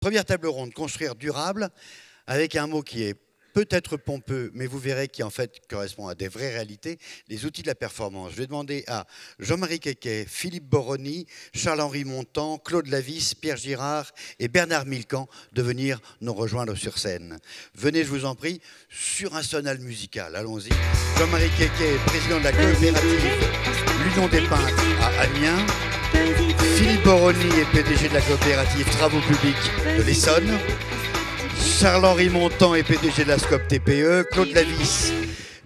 Première table ronde, construire durable, avec un mot qui est peut-être pompeux, mais vous verrez qui en fait correspond à des vraies réalités, les outils de la performance. Je vais demander à Jean-Marie Quéquet, Philippe Boroni, Charles-Henri Montant, Claude Lavis, Pierre Girard et Bernard Milcan de venir nous rejoindre sur scène. Venez, je vous en prie, sur un sonal musical. Allons-y. Jean-Marie Quéquet, président de la coopérative L'Union des Peintres à Amiens. Philippe Boroni est PDG de la coopérative Travaux Publics de l'Essonne. Charles-Henri Montant est PDG de la SCOP TPE, Claude Lavis,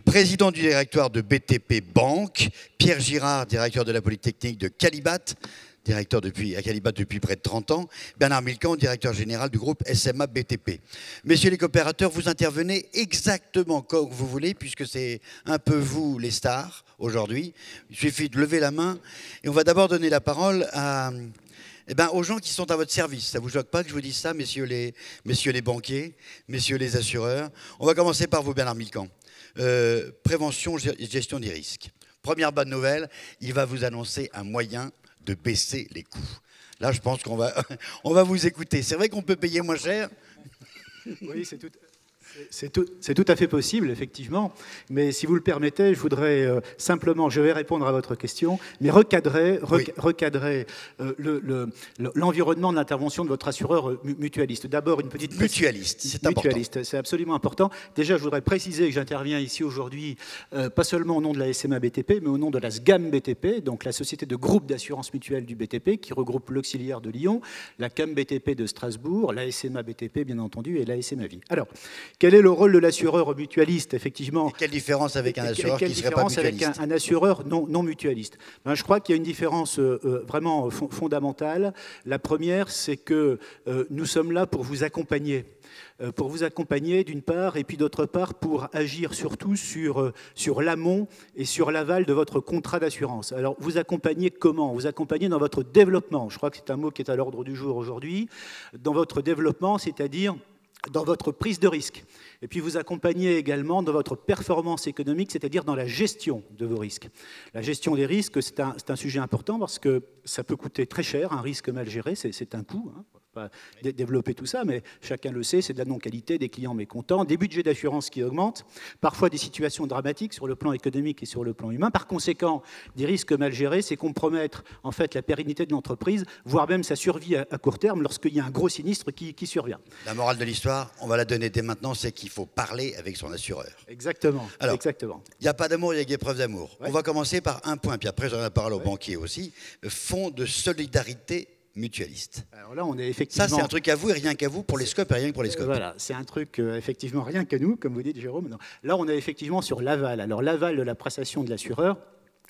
président du directoire de BTP Banque, Pierre Girard, directeur de la Polytechnique de Calibat, directeur à Calibat depuis près de 30 ans, Bernard Milcan, directeur général du groupe SMA BTP. Messieurs les coopérateurs, vous intervenez exactement comme vous voulez, puisque c'est un peu vous les stars aujourd'hui. Il suffit de lever la main et on va d'abord donner la parole aux gens qui sont à votre service. Ça ne vous choque pas que je vous dise ça, messieurs les banquiers, messieurs les assureurs. On va commencer par vous, Bernard Milcan. Prévention et gestion des risques. Première bonne nouvelle, il va vous annoncer un moyen de baisser les coûts. Là, je pense qu'on va, on va vous écouter. C'est vrai qu'on peut payer moins cher? Oui, c'est tout à fait possible, effectivement. Mais si vous le permettez, je voudrais simplement, je vais répondre à votre question, mais recadrer l'environnement de l'intervention de votre assureur mutualiste. D'abord, une petite... Mutualiste, c'est important. Mutualiste, c'est absolument important. Déjà, je voudrais préciser que j'interviens ici aujourd'hui, pas seulement au nom de la SMA BTP, mais au nom de la SGAM BTP, donc la société de groupe d'assurance mutuelle du BTP, qui regroupe l'auxiliaire de Lyon, la CAM BTP de Strasbourg, la SMA BTP, bien entendu, et la SMA Vie. Alors, quel est le rôle de l'assureur mutualiste, effectivement? Et quelle différence avec un assureur qui ne serait pas mutualiste? Avec un assureur non mutualiste? Je crois qu'il y a une différence vraiment fondamentale. La première, c'est que nous sommes là pour vous accompagner. D'une part, et puis d'autre part, pour agir surtout sur l'amont et sur l'aval de votre contrat d'assurance. Alors, vous accompagnez comment? Vous accompagnez dans votre développement. Je crois que c'est un mot qui est à l'ordre du jour aujourd'hui. Dans votre développement, c'est-à-dire dans votre prise de risque. Et puis vous accompagnez également dans votre performance économique, c'est-à-dire dans la gestion de vos risques. La gestion des risques, c'est un sujet important parce que ça peut coûter très cher, un risque mal géré, c'est un coût. Pas développer tout ça, mais chacun le sait, c'est de la non-qualité, des clients mécontents, des budgets d'assurance qui augmentent, parfois des situations dramatiques sur le plan économique et sur le plan humain. Par conséquent, des risques mal gérés, c'est compromettre en fait la pérennité de l'entreprise, voire même sa survie à court terme lorsqu'il y a un gros sinistre qui survient. La morale de l'histoire, on va la donner dès maintenant, c'est qu'il faut parler avec son assureur. Exactement. Alors, exactement. Il n'y a pas d'amour, il y a épreuve d'amour. Ouais. On va commencer par un point, puis après j'en ai la parole aux banquiers aussi. Le fonds de solidarité mutualiste. Alors là, on est effectivement... Ça, c'est un truc à vous et rien qu'à vous pour les scopes et rien que pour les scopes. Voilà, c'est un truc effectivement rien qu'à nous, comme vous dites, Jérôme. Non. Là, on est effectivement sur l'aval. Alors l'aval de la prestation de l'assureur,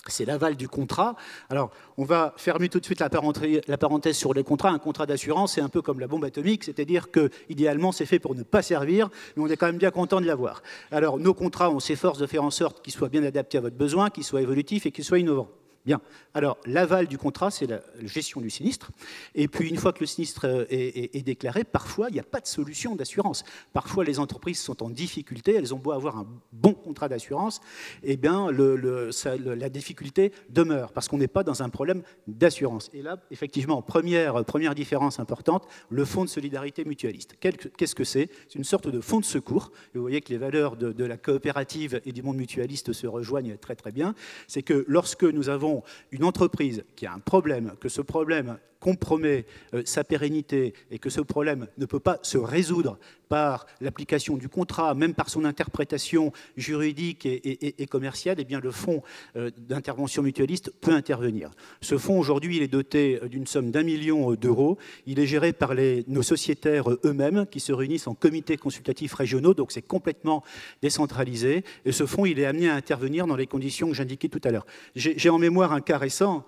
c'est l'aval du contrat. Alors, on va fermer tout de suite la parenthèse sur les contrats. Un contrat d'assurance, c'est un peu comme la bombe atomique, c'est-à-dire que idéalement, c'est fait pour ne pas servir, mais on est quand même bien content de l'avoir. Alors, nos contrats, on s'efforce de faire en sorte qu'ils soient bien adaptés à votre besoin, qu'ils soient évolutifs et qu'ils soient innovants. Bien. Alors, l'aval du contrat, c'est la gestion du sinistre. Et puis, une fois que le sinistre est déclaré, parfois, il n'y a pas de solution d'assurance. Parfois, les entreprises sont en difficulté. Elles ont beau avoir un bon contrat d'assurance, eh bien, la difficulté demeure parce qu'on n'est pas dans un problème d'assurance. Et là, effectivement, première différence importante, le fonds de solidarité mutualiste. Qu'est-ce que c'est? C'est une sorte de fonds de secours. Et vous voyez que les valeurs de la coopérative et du monde mutualiste se rejoignent très, très bien. C'est que lorsque nous avons une entreprise qui a un problème, que ce problème compromet sa pérennité et que ce problème ne peut pas se résoudre par l'application du contrat, même par son interprétation juridique et commerciale, eh bien le fonds d'intervention mutualiste peut intervenir. Ce fonds, aujourd'hui, il est doté d'une somme d'1 million d'euros. Il est géré par nos sociétaires eux-mêmes qui se réunissent en comités consultatifs régionaux, donc c'est complètement décentralisé. Et ce fonds, il est amené à intervenir dans les conditions que j'indiquais tout à l'heure. J'ai en mémoire un cas récent,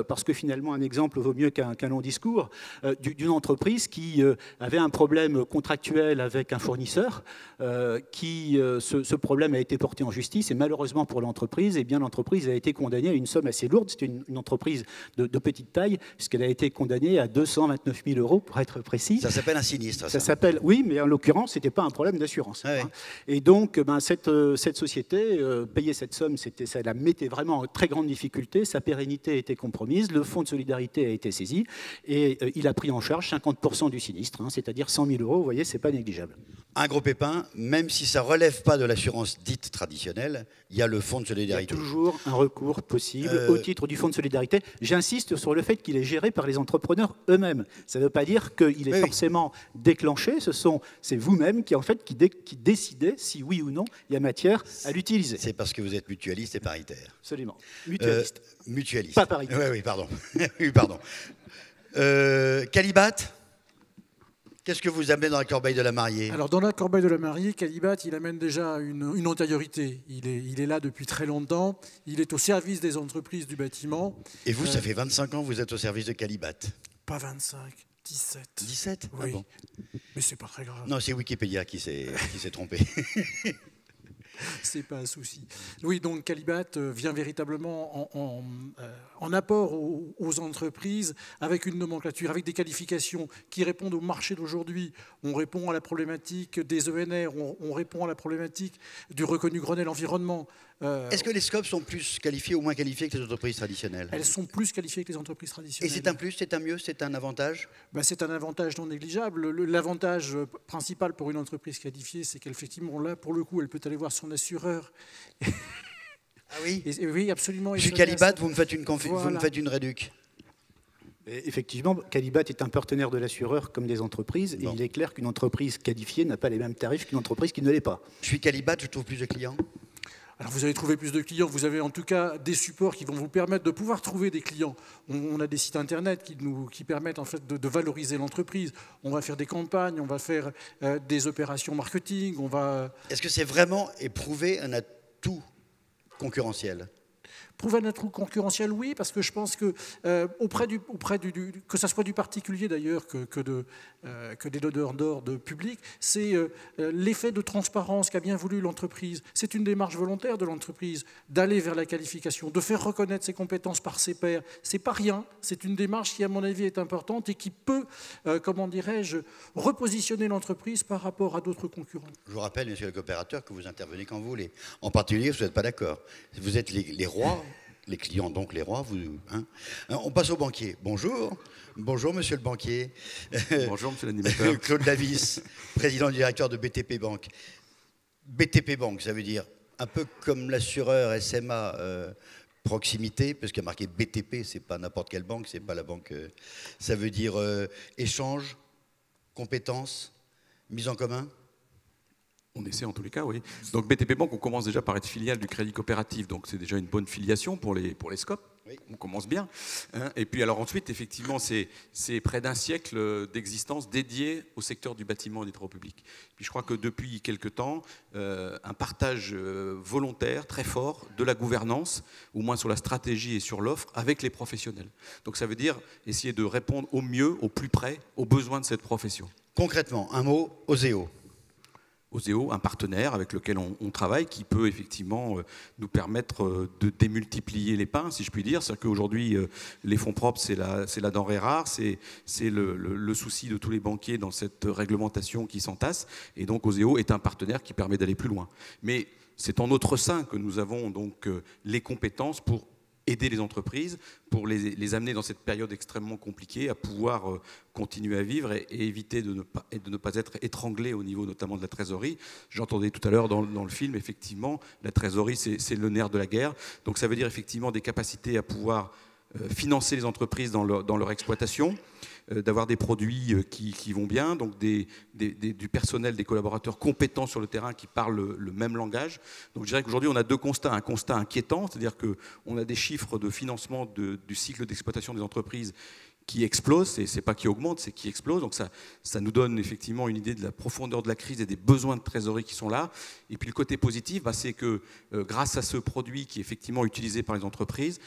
parce que finalement un exemple vaut mieux qu'un long discours, d'une entreprise qui avait un problème contractuel avec un fournisseur, ce problème a été porté en justice et malheureusement pour l'entreprise, eh bien l'entreprise a été condamnée à une somme assez lourde. C'était une entreprise de petite taille, puisqu'elle a été condamnée à 229 000 € pour être précis. Ça s'appelle un sinistre. Ça s'appelle, oui, mais en l'occurrence, c'était pas un problème d'assurance. Ah ouais. Et donc, cette société payait cette somme, ça la mettait vraiment en très grande difficulté. Sa pérennité était compromise. compromise. Le fonds de solidarité a été saisi et il a pris en charge 50% du sinistre, hein, c'est-à-dire 100 000 euros. Vous voyez, c'est pas négligeable. Un gros pépin, même si ça ne relève pas de l'assurance dite traditionnelle, il y a le fonds de solidarité. Il y a toujours un recours possible au titre du fonds de solidarité. J'insiste sur le fait qu'il est géré par les entrepreneurs eux-mêmes. Ça ne veut pas dire qu'il est forcément déclenché. C'est vous-même qui, en fait, qui décidez si oui ou non il y a matière à l'utiliser. C'est parce que vous êtes mutualiste et paritaire. Absolument. Mutualiste. Mutualiste. Pas paritaire. Oui, pardon. Oui, pardon. Calibat, qu'est-ce que vous amenez dans la corbeille de la mariée? Alors, dans la corbeille de la mariée, Calibat, il amène déjà une antériorité. Il est là depuis très longtemps. Il est au service des entreprises du bâtiment. Et vous, ça fait 25 ans que vous êtes au service de Calibat? Pas 25, 17. 17? Oui, Ah bon. Mais c'est pas très grave. Non, c'est Wikipédia qui s'est trompé. C'est pas un souci. Oui, donc Calibat vient véritablement en apport aux entreprises avec une nomenclature, avec des qualifications qui répondent au marché d'aujourd'hui. On répond à la problématique des ENR, on répond à la problématique du reconnu Grenelle environnement. Est-ce que les scopes sont plus qualifiés ou moins qualifiés que les entreprises traditionnelles? Elles sont plus qualifiées que les entreprises traditionnelles. Et c'est un plus, c'est un mieux, c'est un avantage? C'est un avantage non négligeable. L'avantage principal pour une entreprise qualifiée, c'est qu'effectivement, là, pour le coup, elle peut aller voir son assureur. Ah oui? Oui, absolument. Je suis Calibat, vous me faites une réduc. Effectivement, Calibat est un partenaire de l'assureur comme des entreprises. Et il est clair qu'une entreprise qualifiée n'a pas les mêmes tarifs qu'une entreprise qui ne l'est pas. Je suis Calibat, je trouve plus de clients. Alors vous allez trouver plus de clients, vous avez en tout cas des supports qui vont vous permettre de pouvoir trouver des clients. On a des sites internet qui permettent en fait de valoriser l'entreprise. On va faire des campagnes, on va faire des opérations marketing, on va... Est-ce que c'est vraiment éprouver un atout concurrentiel? Prouver un atout concurrentiel, oui, parce que je pense que que ça soit du particulier d'ailleurs que des donneurs d'ordre public, c'est l'effet de transparence qu'a bien voulu l'entreprise. C'est une démarche volontaire de l'entreprise d'aller vers la qualification, de faire reconnaître ses compétences par ses pairs. C'est pas rien. C'est une démarche qui, à mon avis, est importante et qui peut, comment dirais-je, repositionner l'entreprise par rapport à d'autres concurrents. Je vous rappelle, monsieur le coopérateur, que vous intervenez quand vous voulez. En particulier, vous n'êtes pas d'accord. Vous êtes les rois. Les clients, donc les rois, hein. On passe au banquier. Bonjour. Bonjour, monsieur le banquier. Bonjour, monsieur l'animateur. Claude Lavis, président directeur de BTP Banque. BTP Banque, ça veut dire un peu comme l'assureur SMA proximité, parce qu'il y a marqué BTP, c'est pas n'importe quelle banque, c'est pas la banque. Ça veut dire échange, compétences, mise en commun. On essaie en tous les cas, oui. Donc BTP Banque, on commence déjà par être filiale du Crédit Coopératif, donc c'est déjà une bonne filiation pour les SCOP. Oui. On commence bien. Hein. Et puis alors ensuite, effectivement, c'est près d'un siècle d'existence dédiée au secteur du bâtiment et des travaux publics. Puis je crois que depuis quelque temps, un partage volontaire très fort de la gouvernance, au moins sur la stratégie et sur l'offre, avec les professionnels. Donc ça veut dire essayer de répondre au mieux, au plus près, aux besoins de cette profession. Concrètement, un mot, Oseo. Oseo, un partenaire avec lequel on travaille, qui peut effectivement nous permettre de démultiplier les pains, si je puis dire. C'est-à-dire qu'aujourd'hui, les fonds propres, c'est la denrée rare, c'est le souci de tous les banquiers dans cette réglementation qui s'entasse. Et donc Oseo est un partenaire qui permet d'aller plus loin. Mais c'est en notre sein que nous avons donc les compétences pour aider les entreprises, pour les amener dans cette période extrêmement compliquée à pouvoir continuer à vivre et éviter de ne pas être étranglés au niveau notamment de la trésorerie. J'entendais tout à l'heure dans le film, effectivement, la trésorerie, c'est le nerf de la guerre. Donc ça veut dire effectivement des capacités à pouvoir financer les entreprises dans leur exploitation, d'avoir des produits qui vont bien, donc du personnel, des collaborateurs compétents sur le terrain qui parlent le même langage. Donc je dirais qu'aujourd'hui on a deux constats. Un constat inquiétant, c'est-à-dire qu'on a des chiffres de financement du cycle d'exploitation des entreprises qui explose, et c'est pas qui augmente, c'est qui explose. Donc ça nous donne effectivement une idée de la profondeur de la crise et des besoins de trésorerie qui sont là. Et puis le côté positif, c'est que grâce à ce produit qui est effectivement utilisé par les entreprises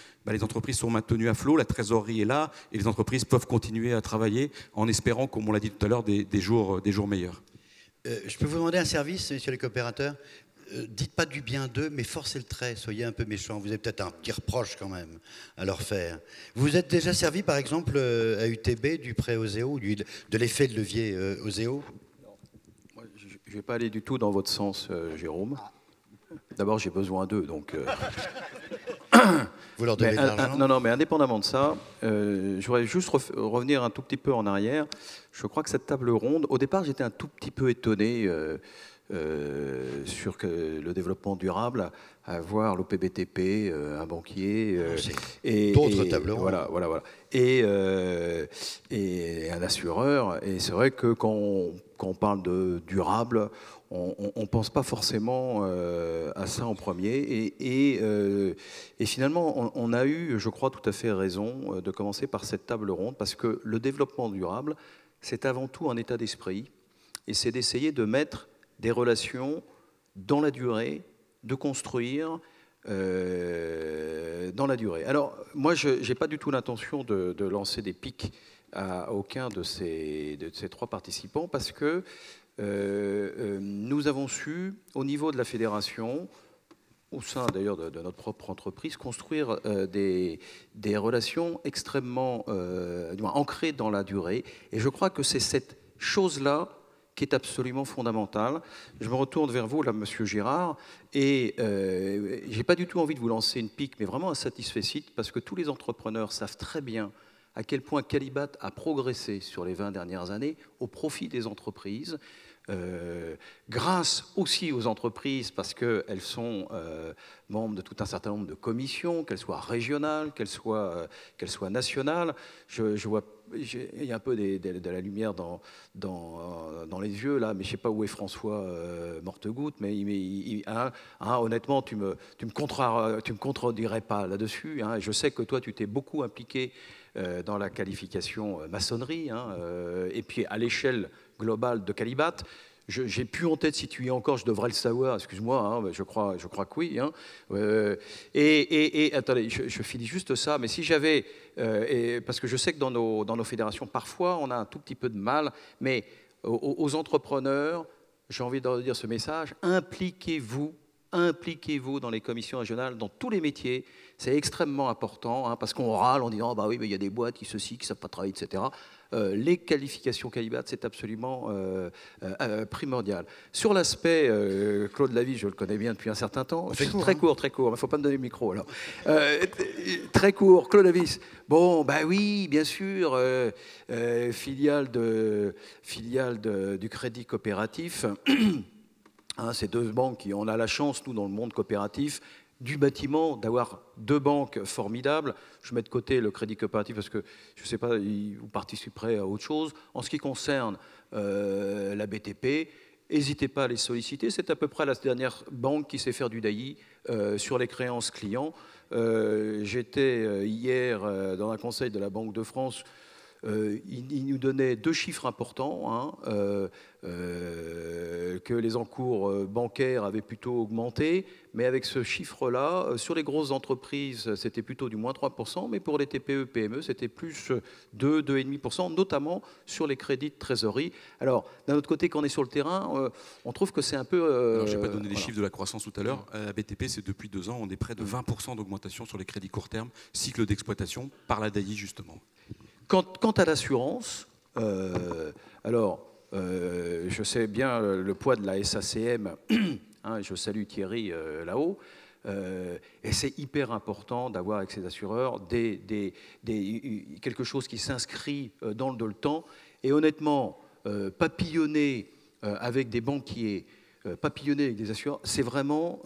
sont maintenues à flot, la trésorerie est là, et les entreprises peuvent continuer à travailler en espérant, comme on l'a dit tout à l'heure, des jours meilleurs. Je peux vous demander un service, monsieur le coopérateur? Dites pas du bien d'eux, mais forcez le trait, soyez un peu méchants. Vous avez peut-être un petit reproche quand même à leur faire. Vous êtes déjà servi, par exemple, à UTB du prêt Oseo, de l'effet de levier Oseo? Moi, je ne vais pas aller du tout dans votre sens, Jérôme. D'abord, j'ai besoin d'eux, donc... Vous leur devez de l'argent? Non, mais indépendamment de ça, je voudrais juste revenir un tout petit peu en arrière. Je crois que cette table ronde, au départ, j'étais un tout petit peu étonné sur le développement durable, à voir l'OPBTP, un banquier, d'autres tables rondes. Voilà. Et un assureur. Et c'est vrai que quand on parle de durable, on ne pense pas forcément à ça en premier. Et finalement, on a eu, je crois, tout à fait raison de commencer par cette table ronde, parce que le développement durable, c'est avant tout un état d'esprit, et c'est d'essayer de mettre des relations dans la durée, de construire dans la durée. Alors, moi, je n'ai pas du tout l'intention de lancer des pics à aucun de ces trois participants, parce que nous avons su, au niveau de la fédération, au sein d'ailleurs de notre propre entreprise, construire des relations extrêmement ancrées dans la durée. Et je crois que c'est cette chose-là qui est absolument fondamentale. Je me retourne vers vous, là, Monsieur Girard, et je n'ai pas du tout envie de vous lancer une pique, mais vraiment un satisfecit, parce que tous les entrepreneurs savent très bien à quel point Qualibat a progressé sur les 20 dernières années au profit des entreprises, grâce aussi aux entreprises, parce qu'elles sont membres de tout un certain nombre de commissions, qu'elles soient régionales, qu'elles soient nationales. Je vois, il y a un peu de la lumière dans les yeux, là, mais je ne sais pas où est François Mortegoutte, mais honnêtement, tu me contredirais pas là-dessus. Hein. Je sais que toi, tu t'es beaucoup impliqué dans la qualification maçonnerie, et puis à l'échelle globale de Qualibat. J'ai plus en tête si tu y es encore, je devrais le savoir, excuse-moi, je crois que oui. Et attendez, je finis juste ça, mais si j'avais, parce que je sais que dans nos fédérations, parfois, on a un tout petit peu de mal, mais aux entrepreneurs, j'ai envie de dire ce message, impliquez-vous dans les commissions régionales, dans tous les métiers. C'est extrêmement important, parce qu'on râle en disant bah oui, mais il y a des boîtes qui ne savent pas travailler, etc. Les qualifications Qualibat, c'est absolument primordial. Sur l'aspect, Claude Lavie, je le connais bien depuis un certain temps. Très court, il ne faut pas me donner le micro. Alors. Très court, Claude Lavie. Bon, bah oui, bien sûr, filiale du Crédit Coopératif. Ces deux banques, on a la chance, nous, dans le monde coopératif, du bâtiment, d'avoir deux banques formidables. Je mets de côté le Crédit Coopératif parce que, je ne sais pas, vous participerez à autre chose. En ce qui concerne la BTP, n'hésitez pas à les solliciter. C'est à peu près la dernière banque qui sait faire du DAI sur les créances clients. J'étais hier dans un conseil de la Banque de France. Il nous donnait deux chiffres importants, que les encours bancaires avaient plutôt augmenté, mais avec ce chiffre-là, sur les grosses entreprises, c'était plutôt du moins 3%, mais pour les TPE, PME, c'était plus 2,5%, notamment sur les crédits de trésorerie. Alors, d'un autre côté, quand on est sur le terrain, on trouve que c'est un peu... je n'ai pas donné les chiffres de la croissance tout à l'heure. À la BTP, c'est depuis 2 ans, on est près de 20% d'augmentation sur les crédits court terme, cycle d'exploitation, par la DAI, justement. Quant à l'assurance, je sais bien le poids de la SACM, je salue Thierry là-haut, et c'est hyper important d'avoir avec ces assureurs quelque chose qui s'inscrit dans le temps, et honnêtement, papillonner avec des banquiers, papillonner avec des assureurs, c'est vraiment,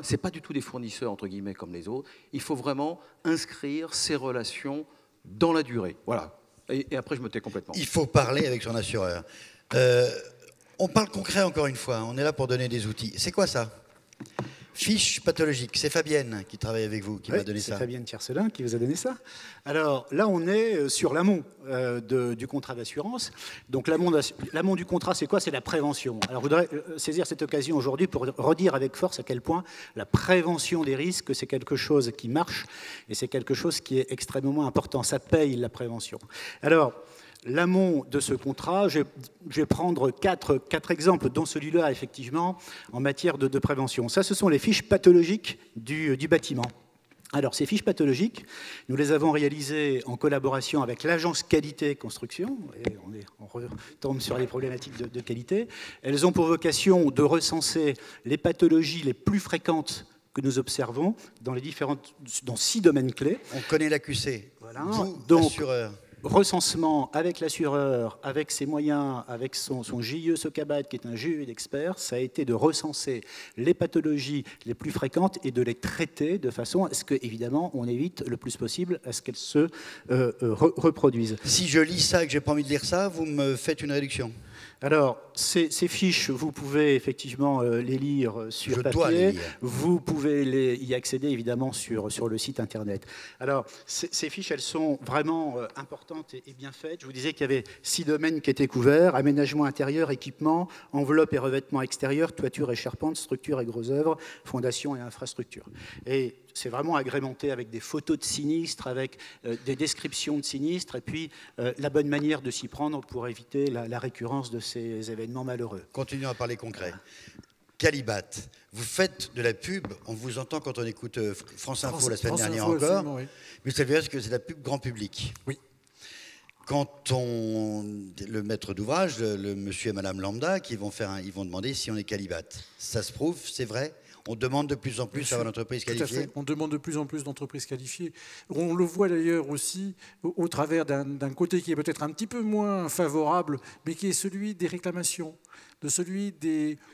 c'est pas du tout des fournisseurs entre guillemets comme les autres, il faut vraiment inscrire ces relations dans la durée. Voilà. Et après, je me tais complètement. Il faut parler avec son assureur. On parle concret encore une fois. On est là pour donner des outils. C'est quoi ça? Fiche pathologique. C'est Fabienne qui travaille avec vous, qui m'a donné ça. C'est Fabienne Tiercelin qui vous a donné ça. Alors là, on est sur l'amont du contrat d'assurance. Donc l'amont du contrat, c'est quoi? C'est la prévention. Alors je voudrais saisir cette occasion aujourd'hui pour redire avec force à quel point la prévention des risques, c'est quelque chose qui marche et c'est quelque chose qui est extrêmement important. Ça paye la prévention. Alors, l'amont de ce contrat, je vais prendre quatre exemples, dont celui-là, effectivement, en matière de prévention. Ça, ce sont les fiches pathologiques du bâtiment. Alors, ces fiches pathologiques, nous les avons réalisées en collaboration avec l'agence qualité construction, et on retombe sur les problématiques de qualité. Elles ont pour vocation de recenser les pathologies les plus fréquentes que nous observons dans 6 domaines clés. On connaît l'AQC. Voilà. Vous, Donc, assureur. Recensement avec l'assureur, avec ses moyens, avec son GIE Socabat, qui est un GIE d'experts, ça a été de recenser les pathologies les plus fréquentes et de les traiter de façon à ce que, évidemment, on évite le plus possible à ce qu'elles se reproduisent. Si je lis ça et que j'ai pas envie de lire ça, vous me faites une réduction. Alors, ces fiches, vous pouvez effectivement les lire sur Je papier. dois les lire. Vous pouvez y accéder évidemment sur le site internet. Alors, ces fiches, elles sont vraiment importantes et bien faites. Je vous disais qu'il y avait 6 domaines qui étaient couverts: aménagement intérieur, équipement, enveloppe et revêtement extérieur, toiture et charpente, structure et gros œuvres, fondation et infrastructure. Et c'est vraiment agrémenté avec des photos de sinistres, avec des descriptions de sinistres, et puis la bonne manière de s'y prendre pour éviter la récurrence de ces événements malheureux. Continuons à parler concret. Calibat, vous faites de la pub, on vous entend quand on écoute France Info la semaine dernière encore, oui. mais vous savez que c'est de la pub grand public. Oui. Quand le maître d'ouvrage, le monsieur et madame lambda, ils vont demander si on est Calibat. Ça se prouve, c'est vrai? On demande de plus en plus à avoir une entreprise qualifiée. Tout à fait. On demande de plus en plus d'entreprises qualifiées. On le voit d'ailleurs aussi au travers d'un côté qui est peut-être un petit peu moins favorable, mais qui est celui des réclamations, de celui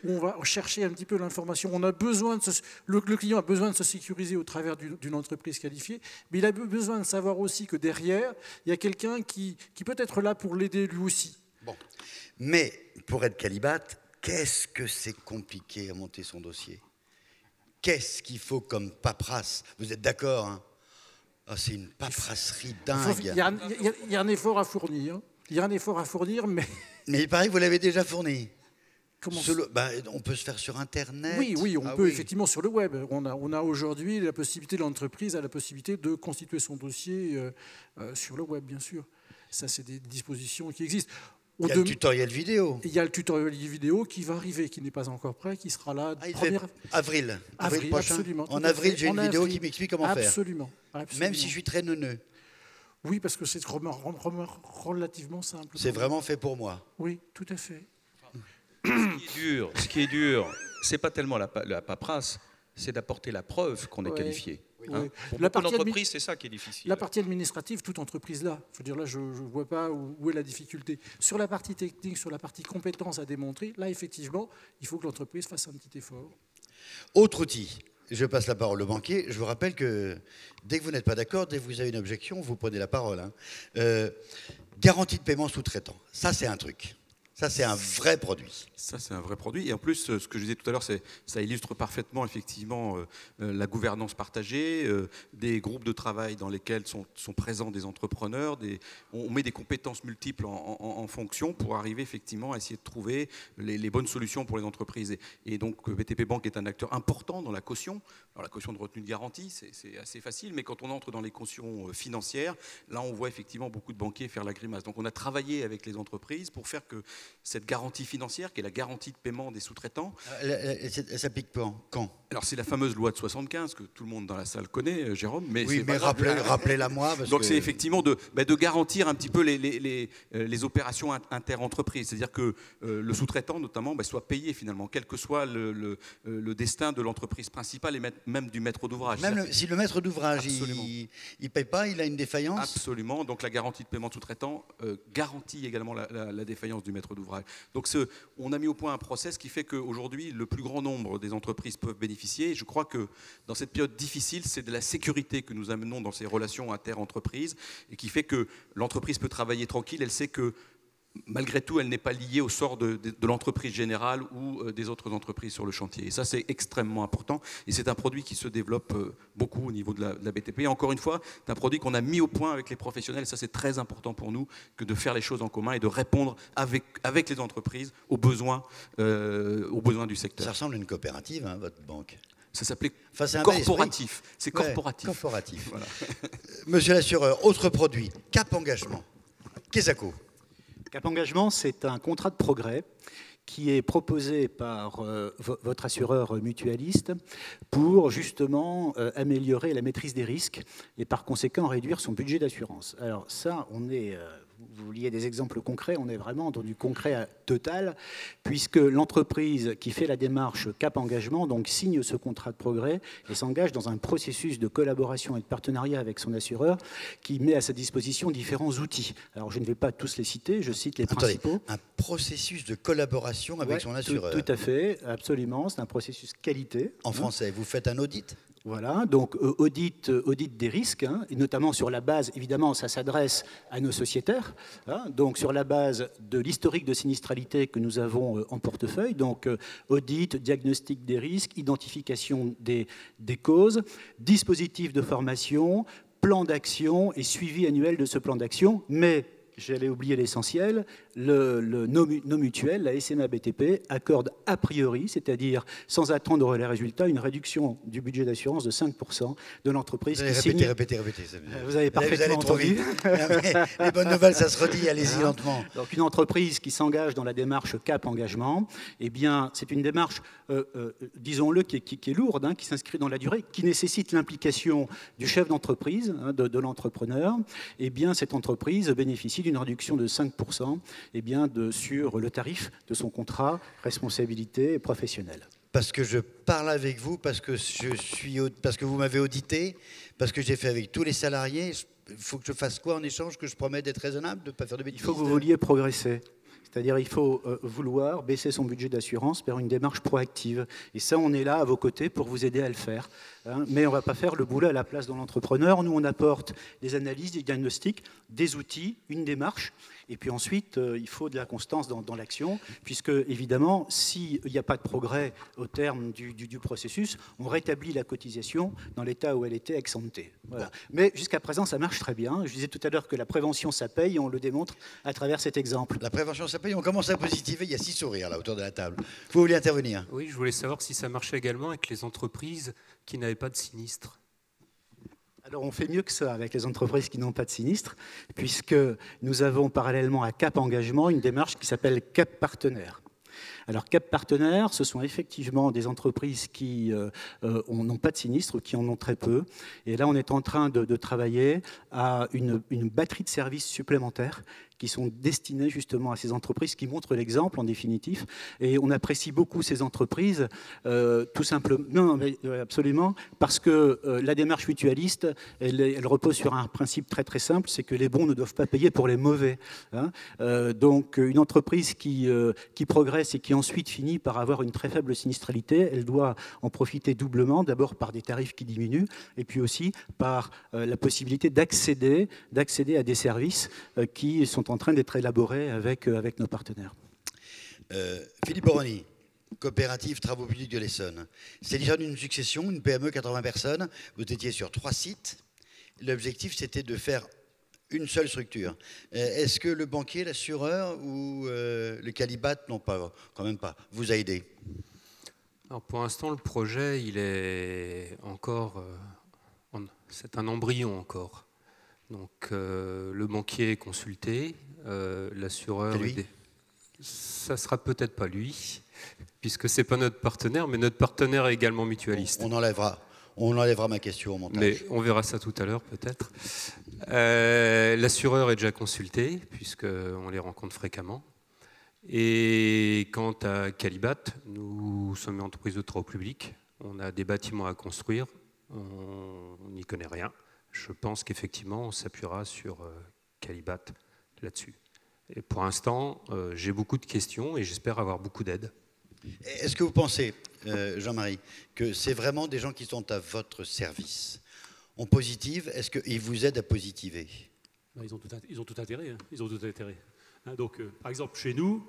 où on va chercher un petit peu l'information. On a besoin le client a besoin de se sécuriser au travers d'une entreprise qualifiée, mais il a besoin de savoir aussi que derrière, il y a quelqu'un qui peut être là pour l'aider lui aussi. Bon. Mais pour être Calibat, qu'est-ce que c'est compliqué à monter son dossier? Qu'est-ce qu'il faut comme paperasse? Vous êtes d'accord, hein? C'est une paperasserie dingue. Il y a un effort à fournir. Il y a un effort à fournir, mais... Mais il paraît que vous l'avez déjà fourni. Comment on peut se faire sur Internet. Oui, on peut effectivement sur le web. On a aujourd'hui la possibilité, l'entreprise a la possibilité de constituer son dossier sur le web, bien sûr. Ça, c'est des dispositions qui existent. Il y a le tutoriel vidéo. Il y a le tutoriel vidéo qui va arriver, qui n'est pas encore prêt, qui sera là. Avril prochain. Absolument. En avril, j'ai une vidéo qui m'explique comment faire. Absolument. Même si je suis très neuneux. Oui, parce que c'est relativement simple. C'est vraiment fait pour moi. Oui, tout à fait. Ce qui est dur, c'est pas tellement la paperasse, c'est d'apporter la preuve qu'on est qualifié. Hein, pour beaucoup d'entreprises, c'est ça qui est difficile. La partie administrative, toute entreprise là. Je veux dire, là, je ne vois pas où est la difficulté. Sur la partie technique, sur la partie compétence à démontrer, là, effectivement, il faut que l'entreprise fasse un petit effort. Autre outil. Je passe la parole au banquier. Je vous rappelle que dès que vous n'êtes pas d'accord, dès que vous avez une objection, vous prenez la parole. Hein. Garantie de paiement sous-traitant. Ça, c'est un truc. Ça, c'est un vrai produit. Ça, c'est un vrai produit. Et en plus, ce que je disais tout à l'heure, ça illustre parfaitement, effectivement, la gouvernance partagée, des groupes de travail dans lesquels sont présents des entrepreneurs. On met des compétences multiples en fonction pour arriver, effectivement, à essayer de trouver les bonnes solutions pour les entreprises. Et donc, BTP Bank est un acteur important dans la caution. Alors, la caution de retenue de garantie, c'est assez facile, mais quand on entre dans les cautions financières, là, on voit effectivement beaucoup de banquiers faire la grimace. Donc, on a travaillé avec les entreprises pour faire que cette garantie financière, qui est la garantie de paiement des sous-traitants. Elle s'applique quand? Alors, c'est la fameuse loi de 75 que tout le monde dans la salle connaît, Jérôme. Mais oui, mais rappelez-la moi. Donc, c'est effectivement de garantir un petit peu les opérations inter-entreprises. C'est-à-dire que le sous-traitant, notamment, soit payé finalement, quel que soit le destin de l'entreprise principale et même du maître d'ouvrage. Même si le maître d'ouvrage, il ne paye pas, il a une défaillance? Absolument. Donc, la garantie de paiement de sous-traitant garantit également la défaillance du maître d'ouvrage. Donc on a mis au point un process qui fait qu'aujourd'hui, le plus grand nombre des entreprises peuvent bénéficier. Et je crois que dans cette période difficile, c'est de la sécurité que nous amenons dans ces relations inter-entreprises et qui fait que l'entreprise peut travailler tranquille. Elle sait que malgré tout, elle n'est pas liée au sort de l'entreprise générale ou des autres entreprises sur le chantier. Et ça, c'est extrêmement important. Et c'est un produit qui se développe beaucoup au niveau de la BTP. Et encore une fois, c'est un produit qu'on a mis au point avec les professionnels. Et ça, c'est très important pour nous que de faire les choses en commun et de répondre avec les entreprises aux besoins du secteur. Ça ressemble à une coopérative, hein, votre banque. Ça s'appelait corporatif. C'est corporatif. Ouais, corporatif. Voilà. Monsieur l'assureur, autre produit, Cap Engagement. Kesako. Cap Engagement, c'est un contrat de progrès qui est proposé par votre assureur mutualiste pour justement améliorer la maîtrise des risques et par conséquent réduire son budget d'assurance. Alors ça, on est vous vouliez des exemples concrets, on est vraiment dans du concret total, puisque l'entreprise qui fait la démarche Cap Engagement donc, signe ce contrat de progrès et s'engage dans un processus de collaboration et de partenariat avec son assureur qui met à sa disposition différents outils. Alors je ne vais pas tous les citer, je cite les principaux. Un processus de collaboration avec son assureur. Tout à fait, absolument, c'est un processus qualité. En français, vous faites un audit ? Voilà, donc audit des risques, hein, et notamment sur la base, évidemment, ça s'adresse à nos sociétaires, hein, donc sur la base de l'historique de sinistralité que nous avons en portefeuille, donc audit, diagnostic des risques, identification des causes, dispositif de formation, plan d'action et suivi annuel de ce plan d'action, mais j'allais oublier l'essentiel, nos mutuelles, la SMA BTP, accorde a priori, c'est-à-dire sans attendre les résultats, une réduction du budget d'assurance de 5% de l'entreprise qui signe... Répétez. Vous avez parfaitement entendu. Les bonnes nouvelles, ça se redit, allez-y lentement. Donc une entreprise qui s'engage dans la démarche Cap Engagement, eh bien, c'est une démarche, disons-le, qui est lourde, hein, qui s'inscrit dans la durée, qui nécessite l'implication du chef d'entreprise, hein, de l'entrepreneur. Eh bien, cette entreprise bénéficie d'une réduction de 5% eh bien, sur le tarif de son contrat responsabilité professionnelle. Parce que je parle avec vous, parce que vous m'avez audité, parce que j'ai fait avec tous les salariés. Il faut que je fasse quoi en échange? Que je promets d'être raisonnable, de ne pas faire de bêtises? Il faut que vous vouliez progresser. C'est-à-dire il faut vouloir baisser son budget d'assurance vers une démarche proactive. Et ça, on est là à vos côtés pour vous aider à le faire. Hein. Mais on ne va pas faire le boulot à la place de l'entrepreneur. Nous, on apporte des analyses, des diagnostics, des outils, une démarche. Et puis ensuite, il faut de la constance dans l'action, puisque évidemment, s'il n'y a pas de progrès au terme du processus, on rétablit la cotisation dans l'état où elle était ex ante. Voilà. Mais jusqu'à présent, ça marche très bien. Je disais tout à l'heure que la prévention, ça paye, et on le démontre à travers cet exemple. La prévention, ça paye. On commence à positiver. Il y a 6 sourires là autour de la table. Vous voulez intervenir? Oui, je voulais savoir si ça marchait également avec les entreprises qui n'avaient pas de sinistre. Alors on fait mieux que ça avec les entreprises qui n'ont pas de sinistre, puisque nous avons parallèlement à Cap Engagement une démarche qui s'appelle Cap Partenaire. Alors Cap Partenaire, ce sont effectivement des entreprises qui n'ont pas de sinistre, qui en ont très peu. Et là, on est en train de travailler à une batterie de services supplémentaires qui sont destinés justement à ces entreprises qui montrent l'exemple en définitif. Et on apprécie beaucoup ces entreprises, tout simplement, non, mais absolument, parce que la démarche mutualiste, elle repose sur un principe très très simple, c'est que les bons ne doivent pas payer pour les mauvais. Hein. Donc une entreprise qui progresse et qui ensuite finit par avoir une très faible sinistralité, elle doit en profiter doublement, d'abord par des tarifs qui diminuent, et puis aussi par la possibilité d'accéder à des services qui sont en train d'être élaborés avec nos partenaires. Philippe Boroni, coopérative Travaux Publics de l'Essonne. C'est l'histoire d'une succession, une PME, 80 personnes. Vous étiez sur 3 sites. L'objectif, c'était de faire une seule structure. Est-ce que le banquier, l'assureur ou le Calibat n'ont pas, quand même pas, vous a aidé? Alors pour l'instant, le projet, il est encore... c'est un embryon encore. Donc le banquier est consulté, l'assureur... Ça ne sera peut-être pas lui, puisque ce n'est pas notre partenaire, mais notre partenaire est également mutualiste. On enlèvera ma question au montage. Mais on verra ça tout à l'heure peut-être. L'assureur est déjà consulté, puisqu'on les rencontre fréquemment. Et quant à Calibat, nous sommes une entreprise de travaux publics. On a des bâtiments à construire, on n'y connaît rien. Je pense qu'effectivement, on s'appuiera sur Calibat là-dessus. Et pour l'instant, j'ai beaucoup de questions et j'espère avoir beaucoup d'aide. Est-ce que vous pensez, Jean-Marie, que c'est vraiment des gens qui sont à votre service? On positive, est-ce qu'ils vous aident à positiver? Ils ont tout intérêt. Hein. Ils ont tout intérêt. Hein, donc, par exemple, chez nous,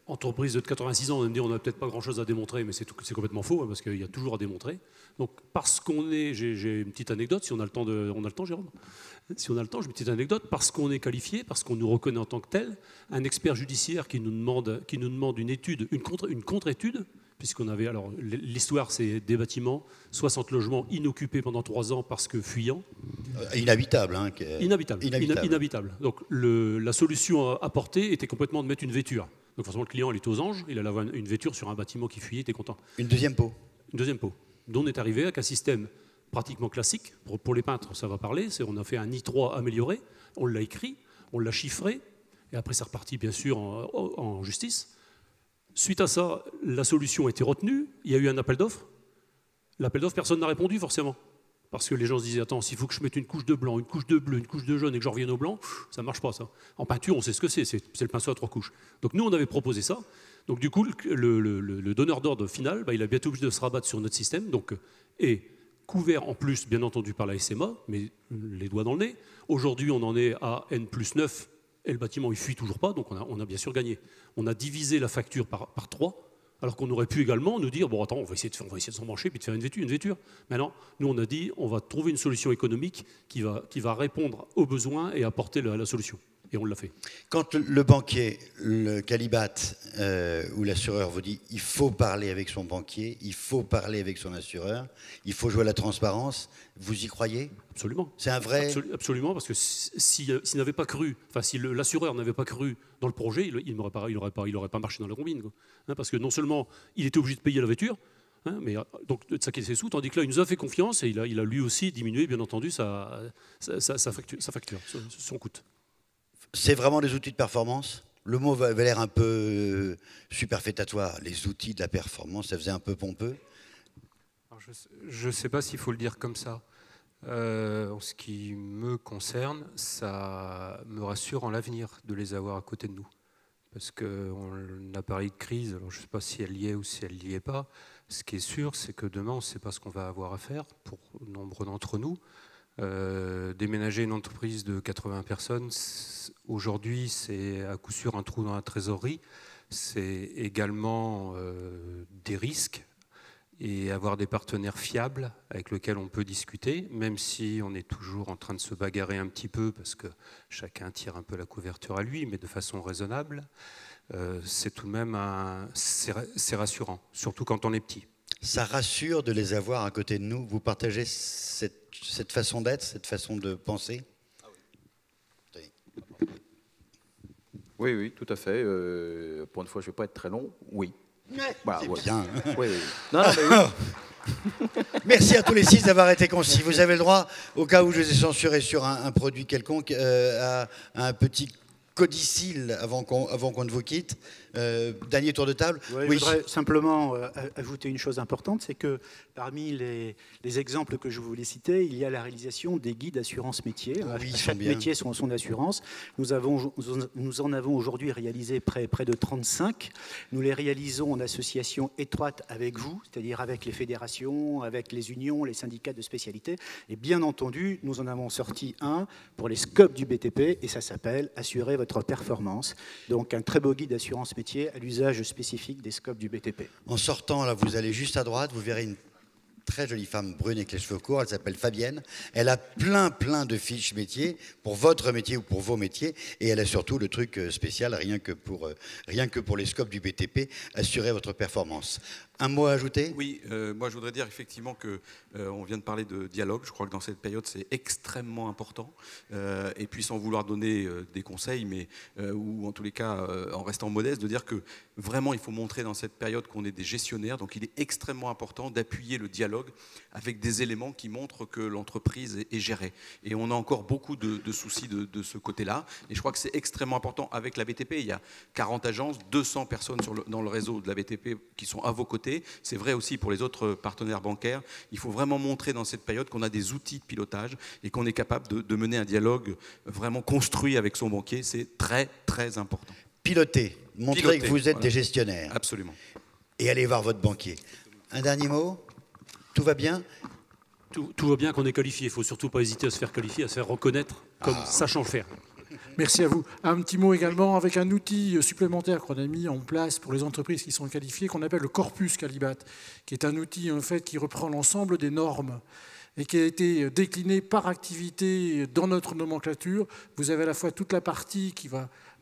entreprise de 86 ans, on va me dire on n'a peut-être pas grand-chose à démontrer, mais c'est complètement faux, hein, parce qu'il y a toujours à démontrer. Donc, parce qu'on est... J'ai une petite anecdote, si on a le temps, Jérôme. Si on a le temps, j'ai une petite anecdote. Parce qu'on est qualifié, parce qu'on nous reconnaît en tant que tel, un expert judiciaire qui nous demande une étude, une contre-étude, puisqu'on avait... Alors, l'histoire, c'est des bâtiments, 60 logements inoccupés pendant 3 ans parce que fuyants. Inhabitable. Hein, Inhabitable. Donc, la solution apportée était complètement de mettre une vêture. Donc forcément, le client, il est aux anges, il allait avoir une vêture sur un bâtiment qui fuyait, il était content. Une deuxième peau. Une deuxième peau. Dont on est arrivé avec un système pratiquement classique. Pour les peintres, ça va parler. On a fait un I3 amélioré, on l'a écrit, on l'a chiffré, et après c'est reparti bien sûr en justice. Suite à ça, la solution a été retenue, il y a eu un appel d'offres. L'appel d'offres, personne n'a répondu forcément. Parce que les gens se disaient, attends, s'il faut que je mette une couche de blanc, une couche de bleu, une couche de jaune et que je revienne au blanc, ça ne marche pas ça. En peinture, on sait ce que c'est le pinceau à 3 couches. Donc nous, on avait proposé ça. Donc du coup, le donneur d'ordre final, il a bien été obligé de se rabattre sur notre système, donc, et couvert en plus, bien entendu, par la SMA, mais les doigts dans le nez. Aujourd'hui, on en est à N+9, et le bâtiment, il ne fuit toujours pas, donc on a bien sûr gagné. On a divisé la facture par 3, alors qu'on aurait pu également nous dire, bon attends, on va essayer de s'embrancher puis de faire une vêture. Maintenant, nous on a dit, on va trouver une solution économique qui va répondre aux besoins et apporter la solution. Et on l'a fait. Quand le banquier, le Qualibat ou l'assureur vous dit, il faut parler avec son banquier, il faut parler avec son assureur, il faut jouer à la transparence, vous y croyez? Absolument. C'est un vrai... Absolument, parce que s'il n'avait pas cru, enfin si l'assureur n'avait pas cru dans le projet, il n'aurait pas marché dans la combine, quoi. Parce que non seulement il était obligé de payer la voiture, mais donc de s'acquitter ses sous, tandis que là il nous a fait confiance et il a lui aussi diminué, bien entendu, sa facture, son coût. C'est vraiment des outils de performance? Le mot avait l'air un peu superfétatoire. Les outils de la performance, ça faisait un peu pompeux. Alors je ne sais pas s'il faut le dire comme ça. En ce qui me concerne, ça me rassure en l'avenir de les avoir à côté de nous. Parce qu'on a parlé de crise, alors je ne sais pas si elle y est ou si elle n'y est pas. Ce qui est sûr, c'est que demain, on ne sait pas ce qu'on va avoir à faire pour nombre d'entre nous. Déménager une entreprise de 80 personnes, aujourd'hui, c'est à coup sûr un trou dans la trésorerie. C'est également des risques et avoir des partenaires fiables avec lesquels on peut discuter, même si on est toujours en train de se bagarrer un petit peu parce que chacun tire un peu la couverture à lui, mais de façon raisonnable. C'est tout de même c'est rassurant, surtout quand on est petit. Ça rassure de les avoir à côté de nous. Vous partagez cette façon d'être, cette façon de penser? Oui, tout à fait. Pour une fois, je ne vais pas être très long. Oui. Voilà, c'est bien. Oui. Non, mais oui. Merci à tous les 6 d'avoir été concis. Vous avez le droit, au cas où je les ai censurés sur un produit quelconque, à un petit codicile avant qu'on ne vous quitte. Dernier tour de table. Oui. Je voudrais simplement ajouter une chose importante, c'est que parmi les exemples que je voulais citer, il y a la réalisation des guides assurance métier. Oui, chaque métier son assurance. Nous en avons aujourd'hui réalisé près de 35. Nous les réalisons en association étroite avec vous, c'est-à-dire avec les fédérations, avec les unions, les syndicats de spécialité. Et bien entendu, nous en avons sorti un pour les scopes du BTP, et ça s'appelle « Assurer votre performance ». Donc un très beau guide d'assurance métier à l'usage spécifique des scopes du BTP. En sortant, là, vous allez juste à droite, vous verrez une très jolie femme brune avec les cheveux courts, elle s'appelle Fabienne. Elle a plein de fiches métiers pour votre métier ou pour vos métiers, et elle a surtout le truc spécial, rien que pour les scopes du BTP, assurer votre performance. Un mot à ajouter? Oui, moi je voudrais dire effectivement qu'on vient de parler de dialogue. Je crois que dans cette période c'est extrêmement important. Et puis sans vouloir donner des conseils, mais ou en tous les cas en restant modeste, de dire que vraiment il faut montrer dans cette période qu'on est des gestionnaires. Donc il est extrêmement important d'appuyer le dialogue avec des éléments qui montrent que l'entreprise est gérée. Et on a encore beaucoup de soucis de ce côté-là. Et je crois que c'est extrêmement important avec la BTP. Il y a 40 agences, 200 personnes dans le réseau de la BTP qui sont à vos côtés. C'est vrai aussi pour les autres partenaires bancaires. Il faut vraiment montrer dans cette période qu'on a des outils de pilotage et qu'on est capable de mener un dialogue vraiment construit avec son banquier. C'est très, très important. Piloter, montrer que vous êtes des gestionnaires. Absolument. Et allez voir votre banquier. Un dernier mot? Tout va bien? Tout va bien qu'on est qualifié. Il ne faut surtout pas hésiter à se faire qualifier, à se faire reconnaître comme sachant faire. Merci à vous. Un petit mot également avec un outil supplémentaire qu'on a mis en place pour les entreprises qui sont qualifiées, qu'on appelle le Corpus Qualibat, qui est un outil en fait qui reprend l'ensemble des normes et qui a été décliné par activité dans notre nomenclature. Vous avez à la fois toute la partie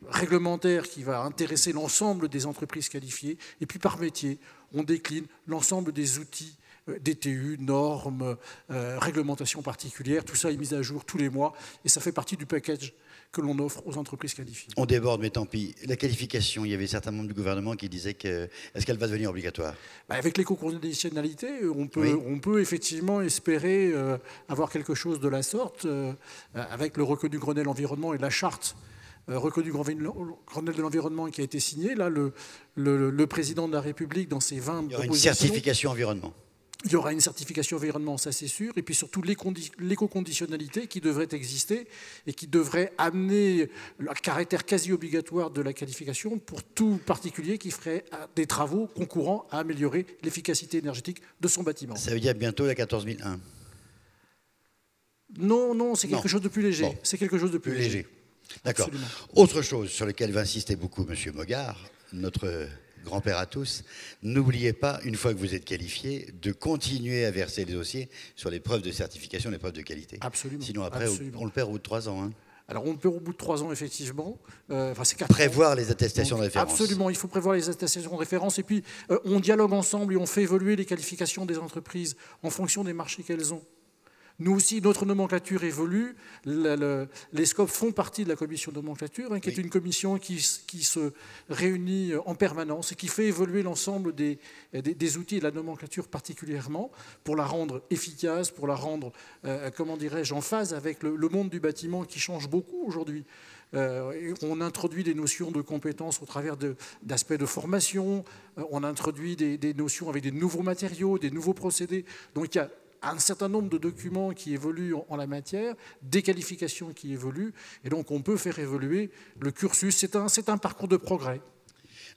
réglementaire qui va intéresser l'ensemble des entreprises qualifiées, et puis par métier, on décline l'ensemble des outils DTU, normes, réglementations particulières. Tout ça est mis à jour tous les mois et ça fait partie du package que l'on offre aux entreprises qualifiées. On déborde, mais tant pis. La qualification, il y avait certains membres du gouvernement qui disaient est-ce qu'elle va devenir obligatoire? Avec l'éco-conditionnalité, on peut effectivement espérer avoir quelque chose de la sorte, avec le reconnu Grenelle environnement et la charte reconnu Grenelle de l'environnement qui a été signé. Là, le président de la République, dans ses 20 Il y aura une propositions, certification environnement. il y aura une certification environnement, ça c'est sûr, et puis surtout l'éco-conditionnalité qui devrait exister et qui devrait amener le caractère quasi obligatoire de la qualification pour tout particulier qui ferait des travaux concourant à améliorer l'efficacité énergétique de son bâtiment. Ça veut dire bientôt la 14001. Non, c'est quelque chose de plus léger. Bon. C'est quelque chose de plus léger. D'accord. Absolument. Autre chose sur laquelle va insister beaucoup M. Mogard, notre grand-père à tous, n'oubliez pas, une fois que vous êtes qualifié, de continuer à verser les dossiers sur les preuves de certification, les preuves de qualité. Absolument. Sinon, après, Absolument. on le perd au bout de 3 ans. Hein. Alors, on le perd au bout de 3 ans, effectivement. C'est 4 Prévoir ans. les attestations Donc, de référence. Absolument, il faut prévoir les attestations de référence. Et puis, on dialogue ensemble et on fait évoluer les qualifications des entreprises en fonction des marchés qu'elles ont. Nous aussi, notre nomenclature évolue. Les SCOP font partie de la commission de nomenclature, qui est une commission qui se réunit en permanence et qui fait évoluer l'ensemble des outils et de la nomenclature particulièrement pour la rendre efficace, pour la rendre, comment dirais-je, en phase avec le monde du bâtiment qui change beaucoup aujourd'hui. On introduit des notions de compétences au travers d'aspects de formation, on introduit des notions avec des nouveaux matériaux, des nouveaux procédés. Donc il y a un certain nombre de documents qui évoluent en la matière, des qualifications qui évoluent, et donc on peut faire évoluer le cursus. C'est un parcours de progrès.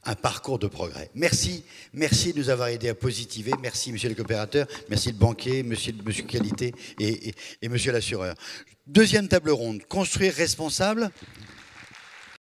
Un parcours de progrès. Merci de nous avoir aidés à positiver. Merci, monsieur le coopérateur. Merci le banquier, monsieur Qualité et monsieur l'assureur. Deuxième table ronde, construire responsable.